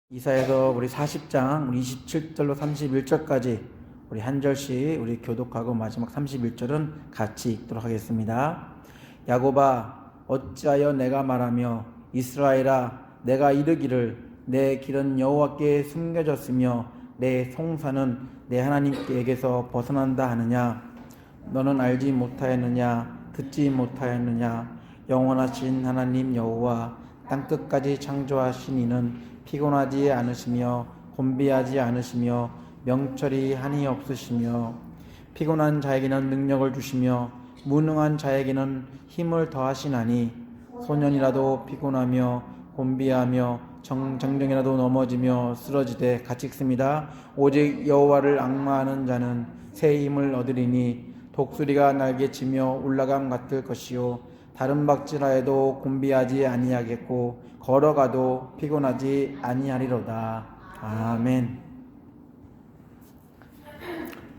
이사야서 우리 40장 우리 27절로 31절까지 우리 한 절씩 우리 교독하고 마지막 31절은 같이 읽도록 하겠습니다. 야곱아 어찌하여 내가 말하며 이스라엘아 내가 이르기를 내 길은 여호와께 숨겨졌으며 내 송사는 내 하나님께서 벗어난다 하느냐. 너는 알지 못하였느냐 듣지 못하였느냐. 영원하신 하나님 여호와 땅끝까지 창조하신 이는 피곤하지 않으시며 곤비하지 않으시며 명철이 한이 없으시며 피곤한 자에게는 능력을 주시며 무능한 자에게는 힘을 더하시나니 소년이라도 피곤하며 곤비하며 정령이라도 넘어지며 쓰러지되 같이 읽습니다. 오직 여호와를 앙마하는 자는 새 힘을 얻으리니 독수리가 날개치며 올라감 같을 것이요 다른 박질하여도 곤비하지 아니하겠고 걸어가도 피곤하지 아니하리로다. 아멘.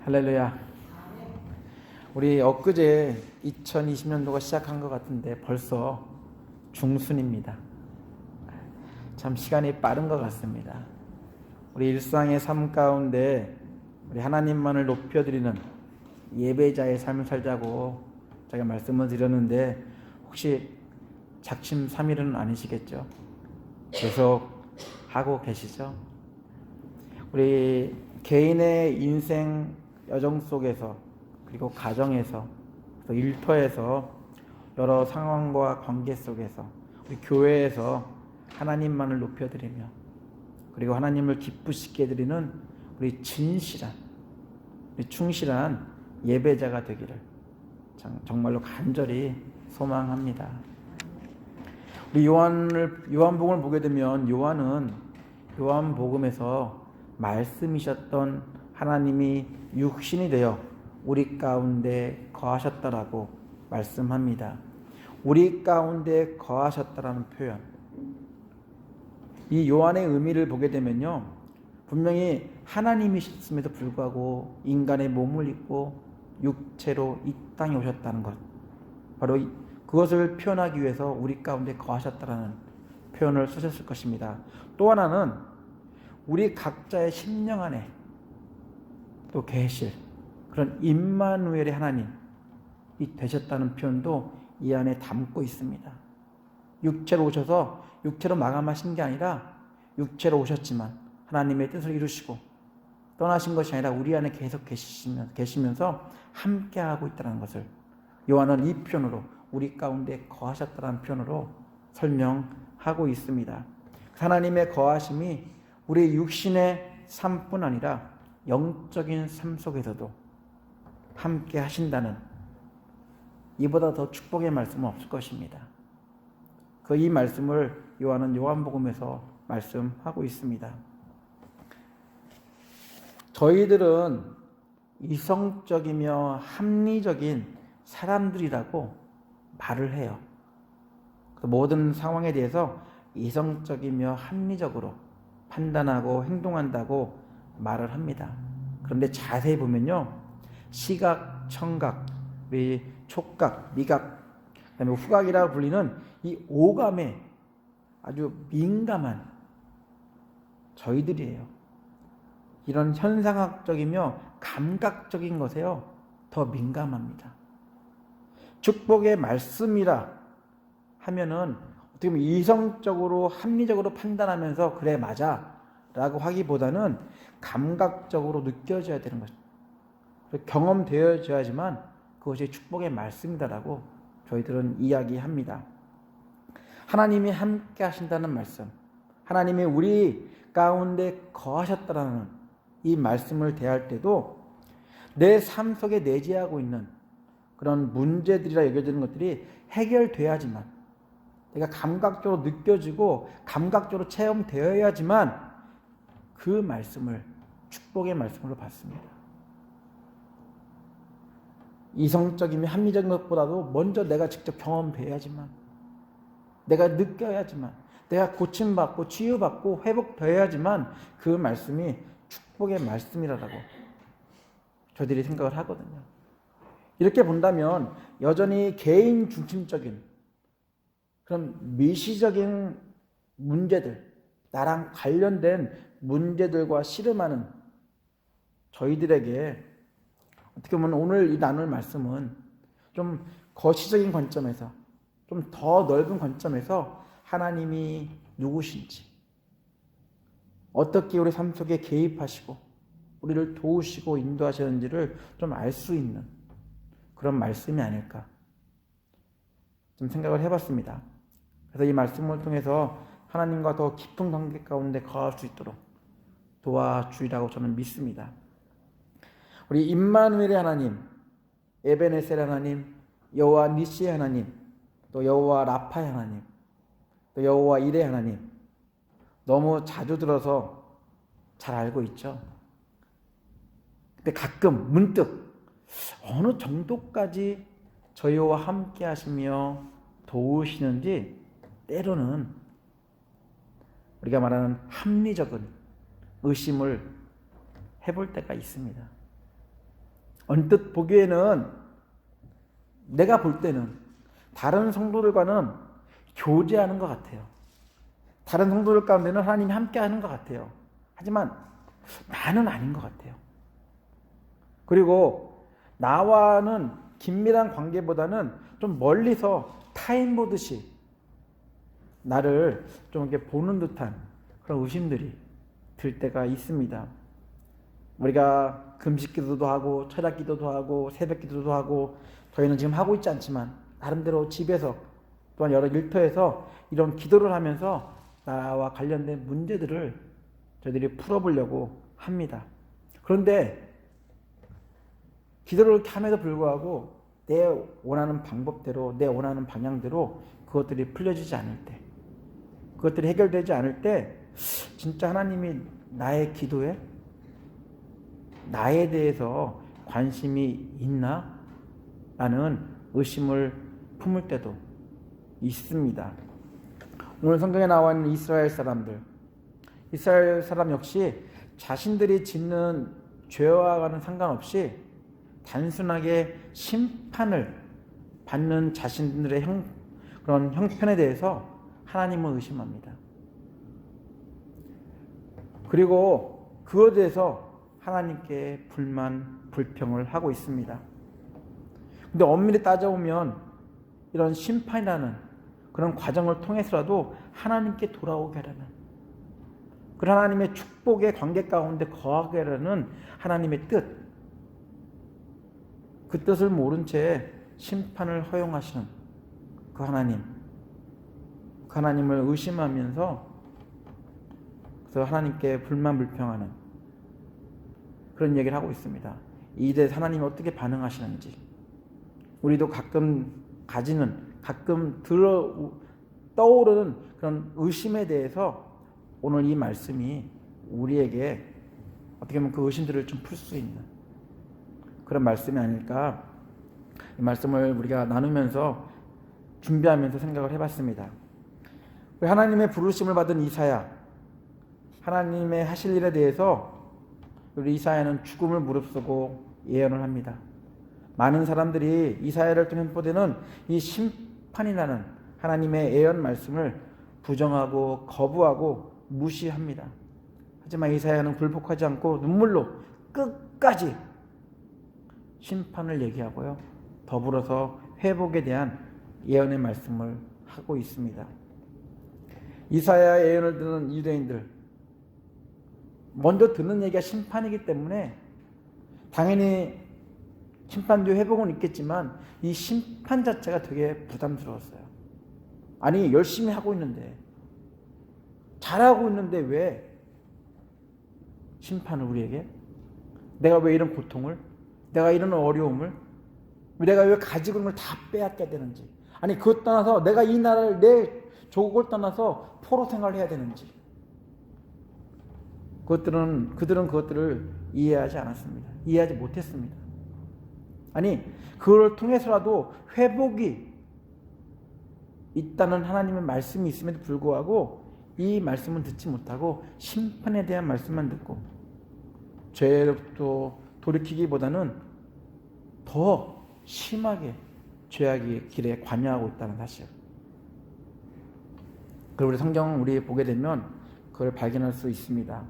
할렐루야. 우리 엊그제 2020년도가 시작한 것 같은데 벌써 중순입니다. 참 시간이 빠른 것 같습니다. 우리 일상의 삶 가운데 우리 하나님만을 높여드리는 예배자의 삶을 살자고 제가 말씀을 드렸는데 혹시 작심삼일은 아니시겠죠? 계속 하고 계시죠? 우리 개인의 인생 여정 속에서 그리고 가정에서 또 일터에서 여러 상황과 관계 속에서 우리 교회에서 하나님만을 높여드리며 그리고 하나님을 기쁘시게 해드리는 우리 진실한 우리 충실한 예배자가 되기를 정말로 간절히 소망합니다. 우리 요한복음을 보게 되면 요한은 요한복음에서 말씀이셨던 하나님이 육신이 되어 우리 가운데 거하셨다라고 말씀합니다. 우리 가운데 거하셨다라는 표현. 이 요한의 의미를 보게 되면요, 분명히 하나님이셨음에도 불구하고 인간의 몸을 입고 육체로 이 땅에 오셨다는 것, 바로 그것을 표현하기 위해서 우리 가운데 거하셨다라는 표현을 쓰셨을 것입니다. 또 하나는 우리 각자의 심령 안에 또 계실 그런 임마누엘의 하나님이 되셨다는 표현도 이 안에 담고 있습니다. 육체로 오셔서 육체로 마감하신 게 아니라 육체로 오셨지만 하나님의 뜻을 이루시고 떠나신 것이 아니라 우리 안에 계속 계시면서 함께하고 있다는 것을 요한은 이 표현으로 우리 가운데 거하셨다는 표현으로 설명하고 있습니다. 하나님의 거하심이 우리 육신의 삶뿐 아니라 영적인 삶 속에서도 함께 하신다는 이보다 더 축복의 말씀은 없을 것입니다. 이 말씀을 요한은 요한복음에서 말씀하고 있습니다. 저희들은 이성적이며 합리적인 사람들이라고 말을 해요. 모든 상황에 대해서 이성적이며 합리적으로 판단하고 행동한다고 말을 합니다. 그런데 자세히 보면요, 시각, 청각, 우리 촉각, 미각, 그다음에 후각이라고 불리는 이 오감에 아주 민감한 저희들이에요. 이런 현상학적이며 감각적인 것에요 더 민감합니다. 축복의 말씀이라 하면은 어떻게 보면 이성적으로 합리적으로 판단하면서 그래 맞아 라고 하기보다는 감각적으로 느껴져야 되는 것, 경험되어져야지만 그것이 축복의 말씀이다라고 저희들은 이야기합니다. 하나님이 함께 하신다는 말씀, 하나님이 우리 가운데 거하셨다라는 이 말씀을 대할 때도 내 삶 속에 내재하고 있는 그런 문제들이라 여겨지는 것들이 해결돼야지만, 내가 감각적으로 느껴지고 감각적으로 체험되어야지만 그 말씀을 축복의 말씀으로 받습니다. 이성적이며 합리적인 것보다도 먼저 내가 직접 경험돼야지만, 내가 느껴야지만, 내가 고침받고 치유받고 회복되어야지만 그 말씀이 축복의 말씀이라고 저들이 생각을 하거든요. 이렇게 본다면 여전히 개인 중심적인 그런 미시적인 문제들, 나랑 관련된 문제들과 씨름하는 저희들에게 어떻게 보면 오늘 이 나눌 말씀은 좀 거시적인 관점에서, 좀 더 넓은 관점에서 하나님이 누구신지, 어떻게 우리 삶 속에 개입하시고 우리를 도우시고 인도하시는지를 좀 알 수 있는 그런 말씀이 아닐까 좀 생각을 해봤습니다. 그래서 이 말씀을 통해서 하나님과 더 깊은 관계 가운데 거할 수 있도록 도와주리라고 저는 믿습니다. 우리 임마누엘의 하나님, 에베네셀 하나님, 여호와 니시의 하나님, 또 여호와 라파의 하나님, 또 여호와 이레 하나님, 너무 자주 들어서 잘 알고 있죠. 근데 가끔 문득 어느 정도까지 저희와 함께 하시며 도우시는지 때로는 우리가 말하는 합리적인 의심을 해볼 때가 있습니다. 언뜻 보기에는, 내가 볼 때는 다른 성도들과는 교제하는 것 같아요. 다른 성도들 가운데는 하나님이 함께 하는 것 같아요. 하지만 나는 아닌 것 같아요. 그리고 나와는 긴밀한 관계보다는 좀 멀리서 타인 보듯이 나를 좀 이렇게 보는 듯한 그런 의심들이 들 때가 있습니다. 우리가 금식 기도도 하고 철학 기도도 하고 새벽 기도도 하고, 저희는 지금 하고 있지 않지만 나름대로 집에서 또한 여러 일터에서 이런 기도를 하면서 나와 관련된 문제들을 저희들이 풀어보려고 합니다. 그런데 기도를 이렇게 함에도 불구하고 내 원하는 방법대로, 내 원하는 방향대로 그것들이 풀려지지 않을 때, 그것들이 해결되지 않을 때 진짜 하나님이 나의 기도에 나에 대해서 관심이 있나? 라는 의심을 품을 때도 있습니다. 오늘 성경에 나와 있는 이스라엘 사람 역시 자신들이 짓는 죄와는 상관없이 단순하게 심판을 받는 자신들의 그런 형편에 대해서 하나님을 의심합니다. 그리고 그것에 대해서 하나님께 불평을 하고 있습니다. 근데 엄밀히 따져보면 이런 심판이라는 그런 과정을 통해서라도 하나님께 돌아오게 하라는, 그런 하나님의 축복의 관계 가운데 거하게 하라는 하나님의 뜻, 그 뜻을 모른 채 심판을 허용하시는 그 하나님을 의심하면서 그래서 하나님께 불평하는 그런 얘기를 하고 있습니다. 이에 하나님이 어떻게 반응하시는지 우리도 가끔 떠오르는 그런 의심에 대해서 오늘 이 말씀이 우리에게 어떻게 보면 그 의심들을 좀 풀 수 있는 그런 말씀이 아닐까, 이 말씀을 우리가 나누면서 준비하면서 생각을 해봤습니다. 하나님의 부르심을 받은 이사야, 하나님의 하실 일에 대해서 우리 이사야는 죽음을 무릅쓰고 예언을 합니다. 많은 사람들이 이사야를 통해 보되는 이 심판이라는 하나님의 예언 말씀을 부정하고 거부하고 무시합니다. 하지만 이사야는 굴복하지 않고 눈물로 끝까지 심판을 얘기하고요, 더불어서 회복에 대한 예언의 말씀을 하고 있습니다. 이사야의 예언을 듣는 유대인들, 먼저 듣는 얘기가 심판이기 때문에 당연히 심판 뒤에 회복은 있겠지만 이 심판 자체가 되게 부담스러웠어요. 아니, 열심히 하고 있는데, 잘하고 있는데 왜 심판을 우리에게? 내가 왜 이런 고통을, 내가 이런 어려움을, 내가 왜 가지고 있는 걸 다 빼앗겨야 되는지, 아니 그것 떠나서 내가 이 나라를, 내 조국을 떠나서 포로 생활을 해야 되는지, 그들은 그것들을 이해하지 않았습니다. 이해하지 못했습니다. 아니, 그걸 통해서라도 회복이 있다는 하나님의 말씀이 있음에도 불구하고 이 말씀은 듣지 못하고 심판에 대한 말씀만 듣고 죄로부터 돌이키기보다는 더 심하게 죄악의 길에 관여하고 있다는 사실. 그리고 우리 성경 우리 보게 되면 그걸 발견할 수 있습니다.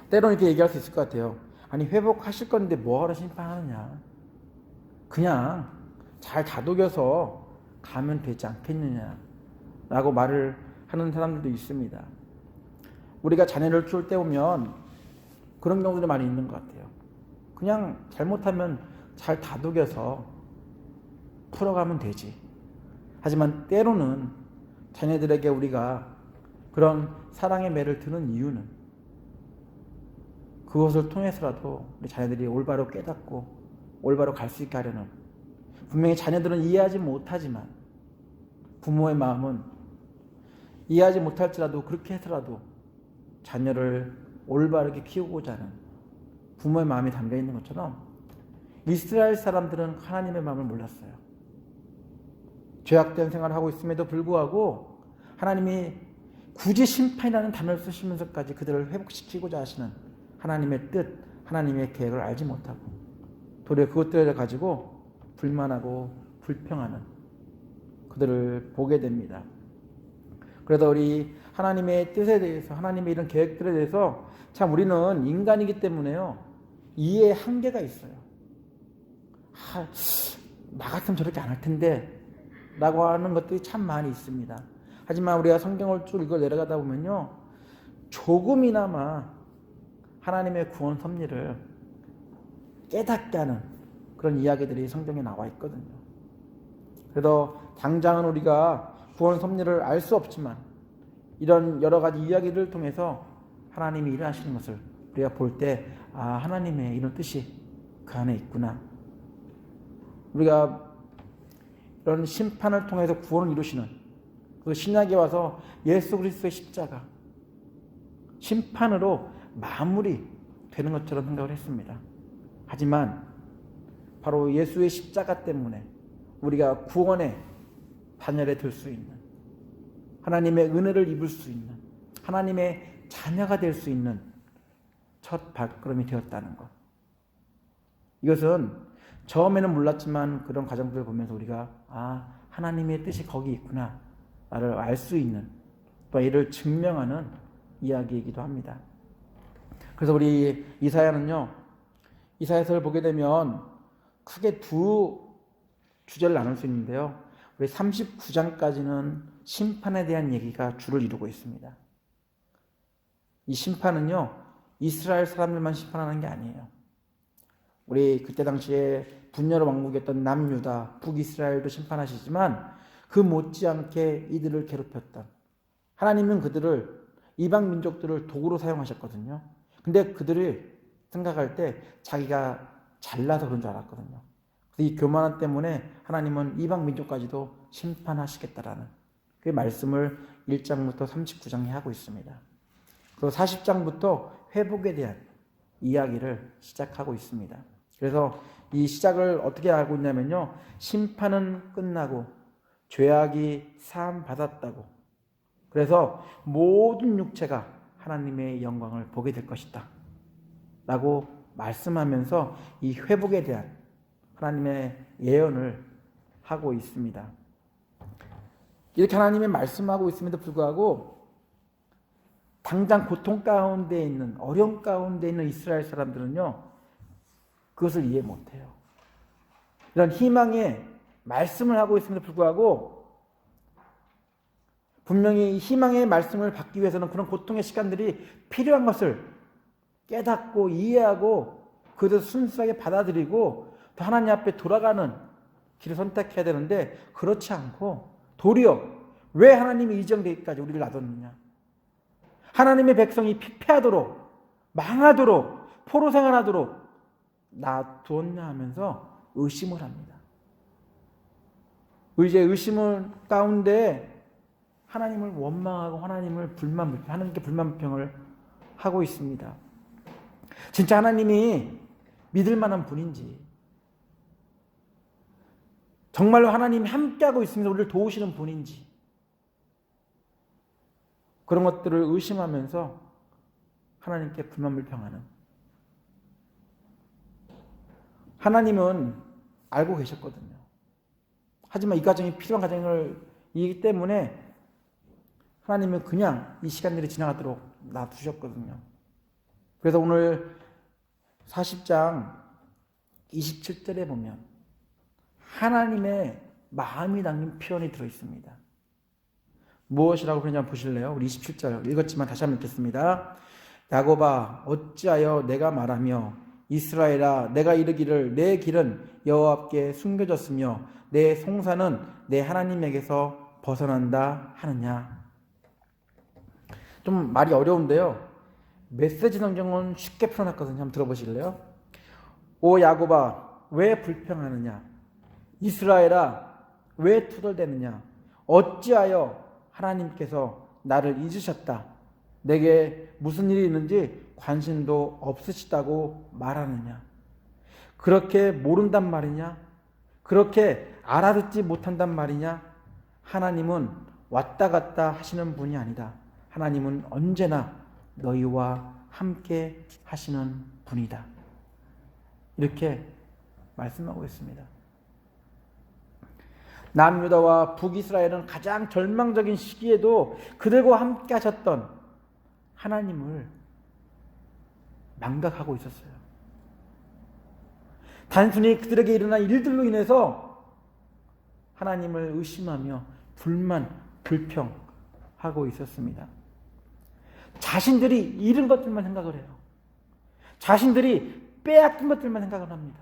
때로는 이렇게 얘기할 수 있을 것 같아요. 아니, 회복하실 건데 뭐하러 심판하느냐. 그냥 잘 다독여서 가면 되지 않겠느냐 라고 말을 하는 사람들도 있습니다. 우리가 자녀를 키울 때 보면 그런 경우들이 많이 있는 것 같아요. 그냥 잘못하면 잘 다독여서 풀어가면 되지. 하지만 때로는 자녀들에게 우리가 그런 사랑의 매를 드는 이유는 그것을 통해서라도 우리 자녀들이 올바로 깨닫고 올바로 갈 수 있게 하려는, 분명히 자녀들은 이해하지 못하지만 부모의 마음은 이해하지 못할지라도 그렇게 해서라도 자녀를 올바르게 키우고자 하는 부모의 마음이 담겨 있는 것처럼 이스라엘 사람들은 하나님의 마음을 몰랐어요. 죄악된 생활을 하고 있음에도 불구하고 하나님이 굳이 심판이라는 단어를 쓰시면서까지 그들을 회복시키고자 하시는 하나님의 뜻, 하나님의 계획을 알지 못하고 도리어 그것들을 가지고 불만하고 불평하는 그들을 보게 됩니다. 그래서 우리 하나님의 뜻에 대해서, 하나님의 이런 계획들에 대해서 참 우리는 인간이기 때문에요, 이해의 한계가 있어요. 나 같으면 저렇게 안 할 텐데 라고 하는 것들이 참 많이 있습니다. 하지만 우리가 성경을 쭉 읽어 내려가다 보면요, 조금이나마 하나님의 구원 섭리를 깨닫게 하는 그런 이야기들이 성경에 나와 있거든요. 그래서 당장은 우리가 구원 섭리를 알 수 없지만 이런 여러 가지 이야기를 통해서 하나님이 일하시는 것을 우리가 볼 때, 아, 하나님의 이런 뜻이 그 안에 있구나. 우리가 이런 심판을 통해서 구원을 이루시는 그 신약에 와서 예수 그리스도의 십자가 심판으로 마무리되는 것처럼 생각을 했습니다. 하지만 바로 예수의 십자가 때문에 우리가 구원의 단열에 들 수 있는, 하나님의 은혜를 입을 수 있는, 하나님의 자녀가 될 수 있는 첫 발걸음이 되었다는 것. 이것은 처음에는 몰랐지만 그런 과정들을 보면서 우리가, 아, 하나님의 뜻이 거기 있구나 나를 알 수 있는, 또 이를 증명하는 이야기이기도 합니다. 그래서 우리 이사야는요, 이사야서를 보게 되면 크게 두 주제를 나눌 수 있는데요, 우리 39장까지는 심판에 대한 얘기가 주를 이루고 있습니다. 이 심판은요, 이스라엘 사람들만 심판하는 게 아니에요. 우리 그때 당시에 분열의 왕국이었던 남유다, 북이스라엘도 심판하시지만 그 못지않게 이들을 괴롭혔던, 하나님은 그들을, 이방 민족들을 도구로 사용하셨거든요. 근데 그들이 생각할 때 자기가 잘나서 그런 줄 알았거든요. 이 교만함 때문에 하나님은 이방 민족까지도 심판하시겠다라는 그 말씀을 1장부터 39장에 하고 있습니다. 그리고 40장부터 회복에 대한 이야기를 시작하고 있습니다. 그래서 이 시작을 어떻게 하고 있냐면요, 심판은 끝나고 죄악이 사함 받았다고, 그래서 모든 육체가 하나님의 영광을 보게 될 것이다 라고 말씀하면서 이 회복에 대한 하나님의 예언을 하고 있습니다. 이렇게 하나님이 말씀하고 있음에도 불구하고 당장 고통 가운데 있는, 어려움 가운데 있는 이스라엘 사람들은요, 그것을 이해 못해요. 이런 희망의 말씀을 하고 있음에도 불구하고 분명히 희망의 말씀을 받기 위해서는 그런 고통의 시간들이 필요한 것을 깨닫고 이해하고 그것을 순수하게 받아들이고 또 하나님 앞에 돌아가는 길을 선택해야 되는데, 그렇지 않고 도리어 왜 하나님이 이 정도까지 우리를 놔뒀느냐, 하나님의 백성이 피폐하도록 망하도록 포로 생활하도록 놔두었냐 하면서 의심을 합니다. 이제 의심을 가운데 하나님을 원망하고 하나님께 불만불평을 하고 있습니다. 진짜 하나님이 믿을 만한 분인지, 정말로 하나님이 함께하고 있으면서 우리를 도우시는 분인지, 그런 것들을 의심하면서 하나님께 불만불평하는, 하나님은 알고 계셨거든요. 하지만 이 과정이 필요한 과정이기 때문에 하나님은 그냥 이 시간들이 지나가도록 놔두셨거든요. 그래서 오늘 40장 27절에 보면 하나님의 마음이 담긴 표현이 들어있습니다. 무엇이라고 그러냐 한번 보실래요? 우리 27절 읽었지만 다시 한번 읽겠습니다. 야곱아 어찌하여 내가 말하며 이스라엘아 내가 이르기를 내 길은 여호와께 숨겨졌으며 내 송사는 내 하나님에게서 벗어난다 하느냐. 좀 말이 어려운데요. 메시지 성경은 쉽게 풀어놨거든요. 한번 들어보실래요? 오 야곱아 왜 불평하느냐? 이스라엘아 왜 투덜대느냐? 어찌하여 하나님께서 나를 잊으셨다. 내게 무슨 일이 있는지 관심도 없으시다고 말하느냐? 그렇게 모른단 말이냐? 그렇게 알아듣지 못한단 말이냐? 하나님은 왔다 갔다 하시는 분이 아니다. 하나님은 언제나 너희와 함께 하시는 분이다. 이렇게 말씀하고 있습니다. 남유다와 북이스라엘은 가장 절망적인 시기에도 그들과 함께 하셨던 하나님을 망각하고 있었어요. 단순히 그들에게 일어난 일들로 인해서 하나님을 의심하며 불만, 불평하고 있었습니다. 자신들이 잃은 것들만 생각을 해요. 자신들이 빼앗긴 것들만 생각을 합니다.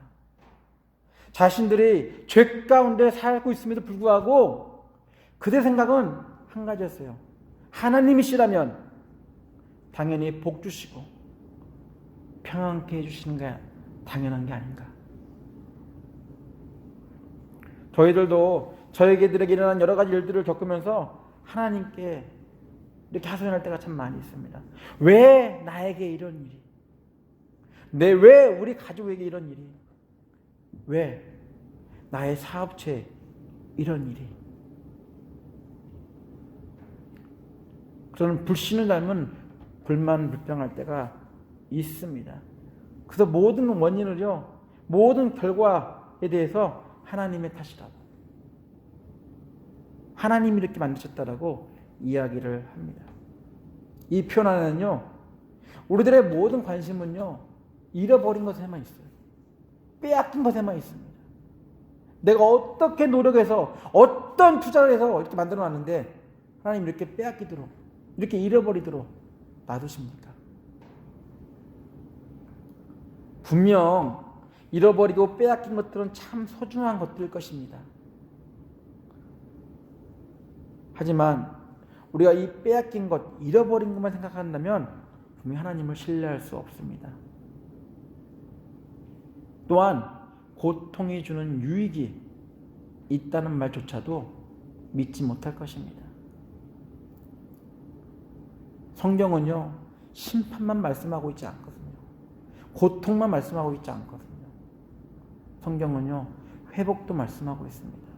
자신들이 죄 가운데 살고 있음에도 불구하고 그들의 생각은 한 가지였어요. 하나님이시라면 당연히 복 주시고 평안케 해주시는 게 당연한 게 아닌가. 저희들도 저에게들에게 일어난 여러 가지 일들을 겪으면서 하나님께 이렇게 하소연할 때가 참 많이 있습니다. 왜 나에게 이런 일이? 왜 우리 가족에게 이런 일이? 왜 나의 사업체에 이런 일이? 저는 불신을 닮은 불만 불평할 때가 있습니다. 그래서 모든 원인을요, 모든 결과에 대해서 하나님의 탓이라고, 하나님이 이렇게 만드셨다라고 이야기를 합니다. 이 표현 안에는요, 우리들의 모든 관심은요, 잃어버린 것에만 있어요. 빼앗긴 것에만 있습니다. 내가 어떻게 노력해서 어떤 투자를 해서 이렇게 만들어 놨는데 하나님 이렇게 빼앗기도록, 이렇게 잃어버리도록 놔두십니까? 분명 잃어버리고 빼앗긴 것들은 참 소중한 것들일 것입니다. 하지만 우리가 이 빼앗긴 것, 잃어버린 것만 생각한다면 분명히 하나님을 신뢰할 수 없습니다. 또한 고통이 주는 유익이 있다는 말조차도 믿지 못할 것입니다. 성경은요, 심판만 말씀하고 있지 않거든요. 고통만 말씀하고 있지 않거든요. 성경은요, 회복도 말씀하고 있습니다.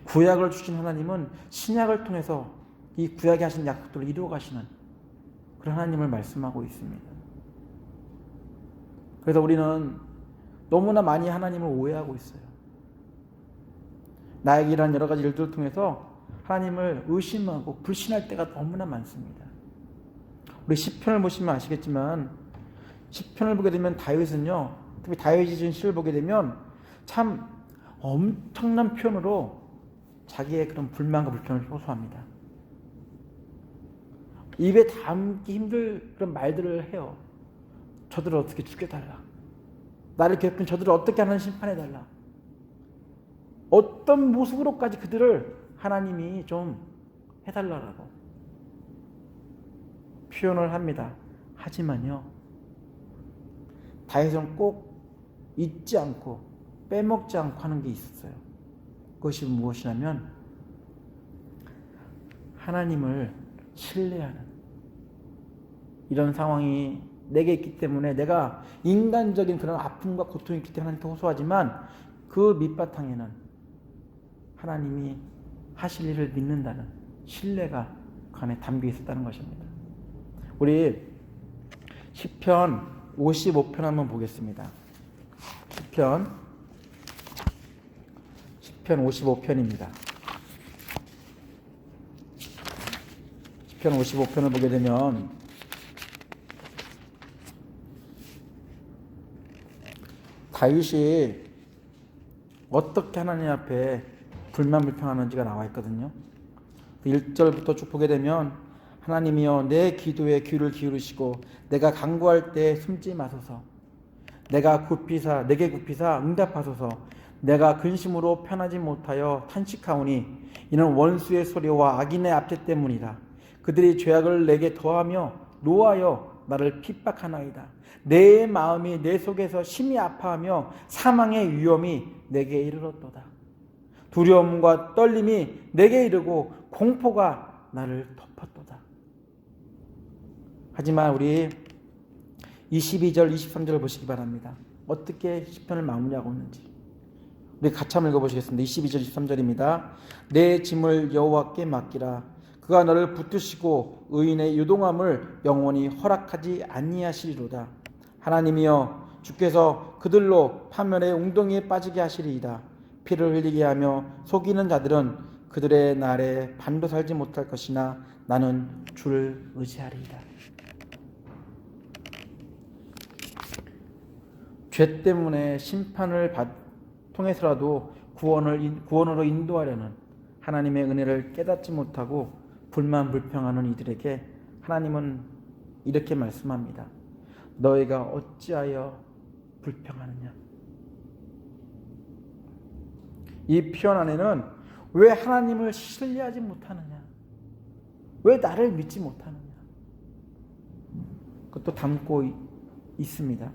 구약을 주신 하나님은 신약을 통해서 이 구약에 하신 약속들을 이루어 가시는 그런 하나님을 말씀하고 있습니다. 그래서 우리는 너무나 많이 하나님을 오해하고 있어요. 나에게 일어난 여러 가지 일들을 통해서 하나님을 의심하고 불신할 때가 너무나 많습니다. 우리 시편을 보시면 아시겠지만 시편을 보게 되면 다윗은요, 특히 다윗이 지은 시를 보게 되면 참 엄청난 표현으로 자기의 그런 불만과 불평을 호소합니다. 입에 담기 힘들 그런 말들을 해요. 저들을 어떻게 죽여달라. 나를 괴롭힌 저들을 어떻게 하나님 심판해달라. 어떤 모습으로까지 그들을 하나님이 좀 해달라고 표현을 합니다. 하지만요, 다윗은 꼭 잊지 않고 빼먹지 않고 하는 게 있었어요. 그것이 무엇이냐면 하나님을 신뢰하는 이런 상황이 내게 있기 때문에 내가 인간적인 그런 아픔과 고통이 있기 때문에 하나님께 호소하지만 그 밑바탕에는 하나님이 하실 일을 믿는다는 신뢰가 그 안에 담겨 있었다는 것입니다. 우리 시편 55편 한번 보겠습니다. 시편 55편입니다. 시편 55편을 보게 되면 다윗이 어떻게 하나님 앞에 불만불평하는지가 나와 있거든요. 1절부터 쭉 보게 되면 하나님이여 내 기도에 귀를 기울이시고 내가 간구할 때 숨지 마소서. 내게 굽히사 응답하소서. 내가 근심으로 편하지 못하여 탄식하오니 이는 원수의 소리와 악인의 압제 때문이다. 그들이 죄악을 내게 더하며 노하여 나를 핍박하나이다. 내 마음이 내 속에서 심히 아파하며 사망의 위험이 내게 이르렀도다. 두려움과 떨림이 내게 이르고 공포가 나를 덮었도다. 하지만 우리 22절, 23절을 보시기 바랍니다. 어떻게 시편을 마무리하고 있는지 우리 같이 한번 읽어보시겠습니다. 22절, 23절입니다. 내 짐을 여호와께 맡기라. 그가 너를 붙드시고 의인의 유동함을 영원히 허락하지 아니하시리로다. 하나님이여 주께서 그들로 파멸의 웅덩이에 빠지게 하시리이다. 피를 흘리게 하며 속이는 자들은 그들의 날에 반도 살지 못할 것이나 나는 주를 의지하리이다. 죄 때문에 심판을 통해서라도 구원으로 인도하려는 하나님의 은혜를 깨닫지 못하고 불만불평하는 이들에게 하나님은 이렇게 말씀합니다. 너희가 어찌하여 불평하느냐. 이 표현 안에는 왜 하나님을 신뢰하지 못하느냐, 왜 나를 믿지 못하느냐, 그것도 담고 있습니다.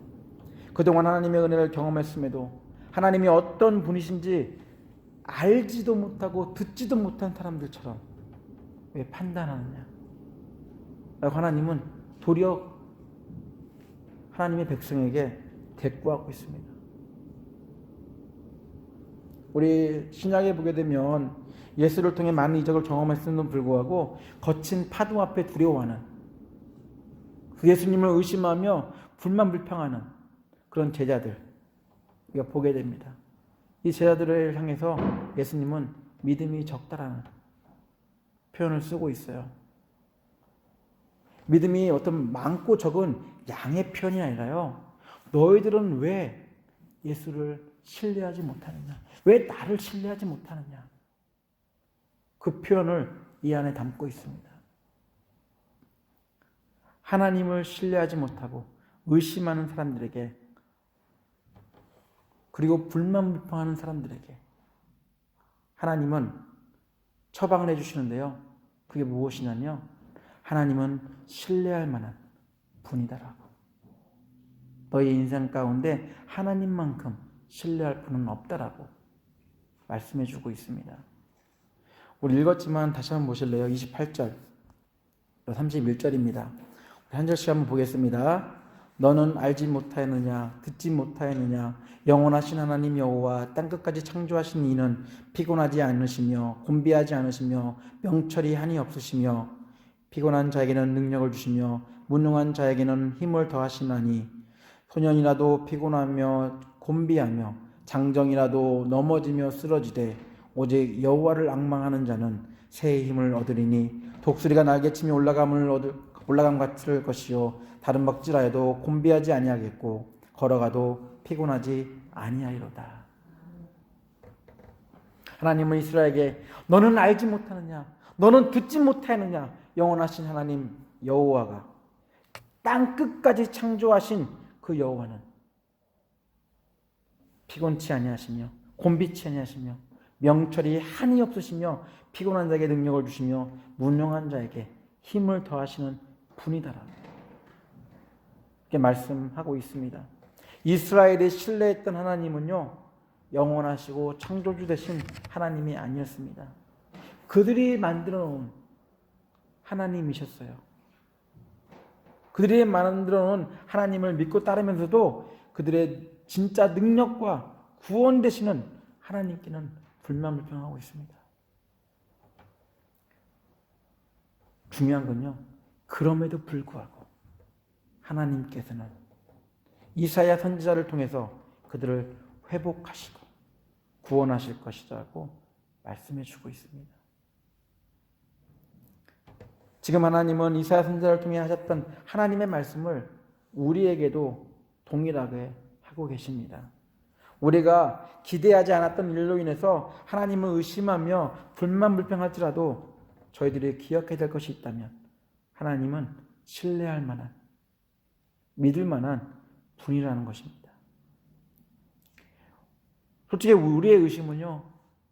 그동안 하나님의 은혜를 경험했음에도 하나님이 어떤 분이신지 알지도 못하고 듣지도 못한 사람들처럼 왜 판단하느냐. 하나님은 도리어 하나님의 백성에게 대꾸하고 있습니다. 우리 신약에 보게 되면 예수를 통해 많은 이적을 경험했음에도 불구하고 거친 파도 앞에 두려워하는, 그 예수님을 의심하며 불만불평하는 그런 제자들 우리가 보게 됩니다. 이 제자들을 향해서 예수님은 믿음이 적다라는 표현을 쓰고 있어요. 믿음이 어떤 많고 적은 양의 표현이 아니라요, 너희들은 왜 예수를 신뢰하지 못하느냐, 왜 나를 신뢰하지 못하느냐, 그 표현을 이 안에 담고 있습니다. 하나님을 신뢰하지 못하고 의심하는 사람들에게, 그리고 불만불평하는 사람들에게 하나님은 처방을 해주시는데요, 그게 무엇이냐면 하나님은 신뢰할 만한 분이다라고. 너희 인생 가운데 하나님만큼 신뢰할 분은 없다라고 말씀해주고 있습니다. 우리 읽었지만 다시 한번 보실래요? 28절 31절입니다. 한 절씩 한번 보겠습니다. 너는 알지 못하였느냐, 듣지 못하였느냐, 영원하신 하나님 여호와 땅끝까지 창조하신 이는 피곤하지 않으시며 곤비하지 않으시며 명철이 한이 없으시며 피곤한 자에게는 능력을 주시며 무능한 자에게는 힘을 더하시나니 소년이라도 피곤하며 곤비하며 장정이라도 넘어지며 쓰러지되 오직 여호와를 앙망하는 자는 새의 힘을 얻으리니 독수리가 날개치며 올라감 같을 것이요 다른 먹질하여도 곤비하지 아니하겠고 걸어가도 피곤하지 아니하리로다. 하나님은 이스라엘에게 너는 알지 못하느냐, 너는 듣지 못하느냐, 영원하신 하나님 여호와가 땅 끝까지 창조하신 그 여호와는 피곤치 아니하시며 곤비치 아니하시며 명철이 한이 없으시며 피곤한 자에게 능력을 주시며 무능한 자에게 힘을 더하시는 분이다라고 이렇게 말씀하고 있습니다. 이스라엘이 신뢰했던 하나님은요, 영원하시고 창조주 되신 하나님이 아니었습니다. 그들이 만들어 놓은 하나님이셨어요. 그들이 만들어 놓은 하나님을 믿고 따르면서도 그들의 진짜 능력과 구원 되시는 하나님께는 불만불평하고 있습니다. 중요한 건요, 그럼에도 불구하고 하나님께서는 이사야 선지자를 통해서 그들을 회복하시고 구원하실 것이라고 말씀해 주고 있습니다. 지금 하나님은 이사야 선지자를 통해 하셨던 하나님의 말씀을 우리에게도 동일하게 하고 계십니다. 우리가 기대하지 않았던 일로 인해서 하나님을 의심하며 불만불평할지라도 저희들이 기억해야 될 것이 있다면 하나님은 신뢰할 만한, 믿을 만한 분이라는 것입니다. 솔직히 우리의 의심은요,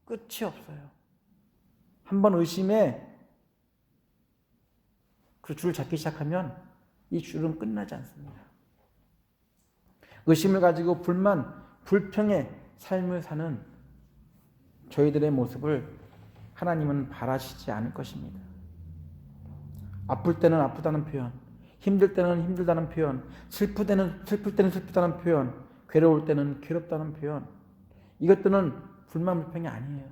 끝이 없어요. 한번 의심에 그 줄을 잡기 시작하면 이 줄은 끝나지 않습니다. 의심을 가지고 불만, 불평의 삶을 사는 저희들의 모습을 하나님은 바라시지 않을 것입니다. 아플 때는 아프다는 표현, 힘들 때는 힘들다는 표현, 슬플 때는 슬프다는 표현, 괴로울 때는 괴롭다는 표현, 이것들은 불만, 불평이 아니에요.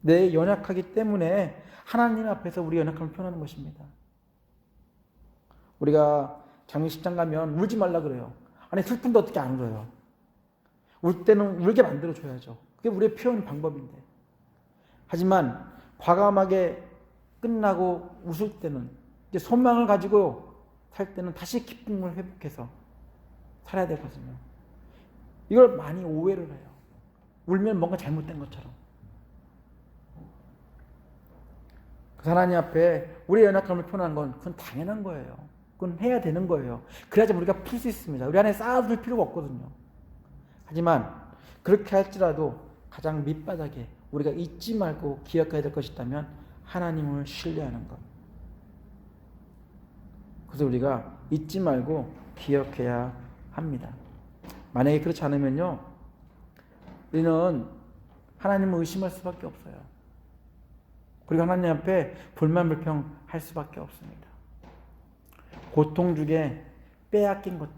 내 연약하기 때문에 하나님 앞에서 우리 연약함을 표현하는 것입니다. 우리가 장례식장 가면 울지 말라 그래요. 아니, 슬픈데 어떻게 안 울어요? 울 때는 울게 만들어줘야죠. 그게 우리의 표현 방법인데. 하지만 과감하게 끝나고 웃을 때는, 이제 소망을 가지고 살 때는 다시 기쁨을 회복해서 살아야 되거든요. 이걸 많이 오해를 해요. 울면 뭔가 잘못된 것처럼. 그 하나님 앞에 우리의 연약함을 표현하는 건 그건 당연한 거예요. 그건 해야 되는 거예요. 그래야지 우리가 풀 수 있습니다. 우리 안에 쌓아둘 필요가 없거든요. 하지만 그렇게 할지라도 가장 밑바닥에 우리가 잊지 말고 기억해야 될 것이 있다면 하나님을 신뢰하는 것. 그래서 우리가 잊지 말고 기억해야 합니다. 만약에 그렇지 않으면요, 우리는 하나님을 의심할 수밖에 없어요. 그리고 하나님 앞에 불만불평할 수밖에 없습니다. 고통 중에 빼앗긴 것들,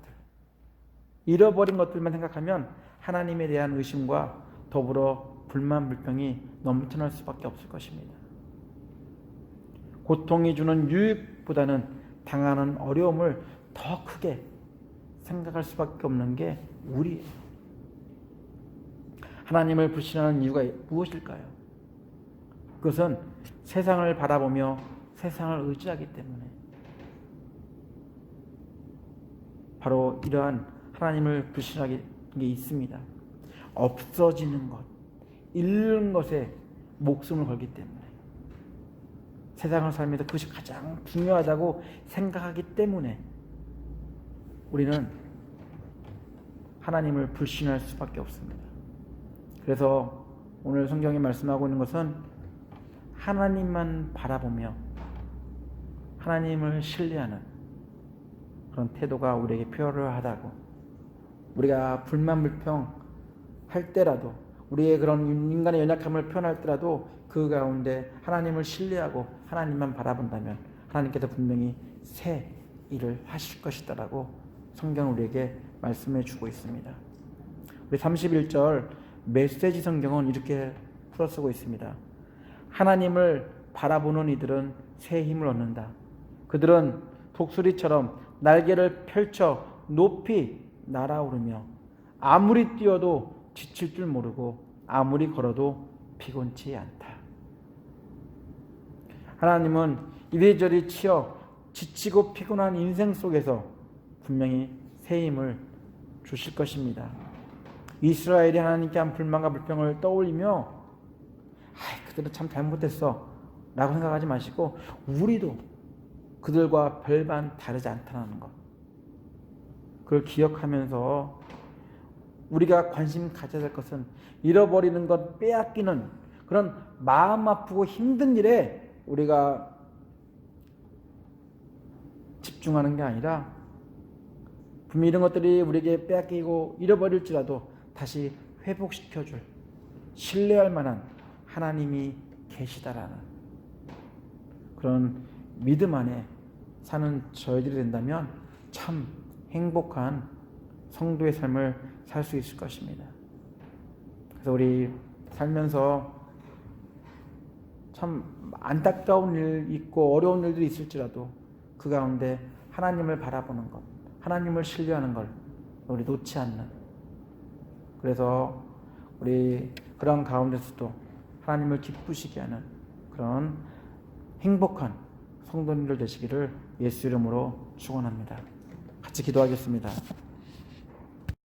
잃어버린 것들만 생각하면 하나님에 대한 의심과 더불어 불만불평이 넘쳐날 수밖에 없을 것입니다. 고통이 주는 유익보다는 당하는 어려움을 더 크게 생각할 수밖에 없는 게 우리예요. 하나님을 불신하는 이유가 무엇일까요? 그것은 세상을 바라보며 세상을 의지하기 때문에, 바로 이러한 하나님을 불신하게 게 있습니다. 없어지는 것, 잃는 것에 목숨을 걸기 때문에, 세상을 살면서 그것이 가장 중요하다고 생각하기 때문에 우리는 하나님을 불신할 수밖에 없습니다. 그래서 오늘 성경이 말씀하고 있는 것은 하나님만 바라보며 하나님을 신뢰하는 그런 태도가 우리에게 필요하다고, 우리가 불만불평 할 때라도, 우리의 그런 인간의 연약함을 표현할 때라도 그 가운데 하나님을 신뢰하고 하나님만 바라본다면 하나님께서 분명히 새 일을 하실 것이다라고 성경은 우리에게 말씀해 주고 있습니다. 우리 31절 메시지 성경은 이렇게 풀어쓰고 있습니다. 하나님을 바라보는 이들은 새 힘을 얻는다. 그들은 독수리처럼 날개를 펼쳐 높이 날아오르며 아무리 뛰어도 지칠 줄 모르고 아무리 걸어도 피곤치 않다. 하나님은 이리저리 치여 지치고 피곤한 인생 속에서 분명히 새 힘을 주실 것입니다. 이스라엘이 하나님께 한 불만과 불평을 떠올리며 그들은 참 잘못했어 라고 생각하지 마시고 우리도 그들과 별반 다르지 않다는 것, 그걸 기억하면서 우리가 관심 가져야 될 것은 잃어버리는 것, 빼앗기는 그런 마음 아프고 힘든 일에 우리가 집중하는 게 아니라, 분명히 이런 것들이 우리에게 빼앗기고 잃어버릴지라도 다시 회복시켜줄 신뢰할 만한 하나님이 계시다라는 그런 믿음 안에 사는 저희들이 된다면 참 행복한 성도의 삶을 살 수 있을 것입니다. 그래서 우리 살면서 참 안타까운 일 있고 어려운 일들이 있을지라도 그 가운데 하나님을 바라보는 것, 하나님을 신뢰하는 걸 우리 놓지 않는, 그래서 우리 그런 가운데서도 하나님을 기쁘시게 하는 그런 행복한 성도님들 되시기를 예수 이름으로 축원합니다. 같이 기도하겠습니다.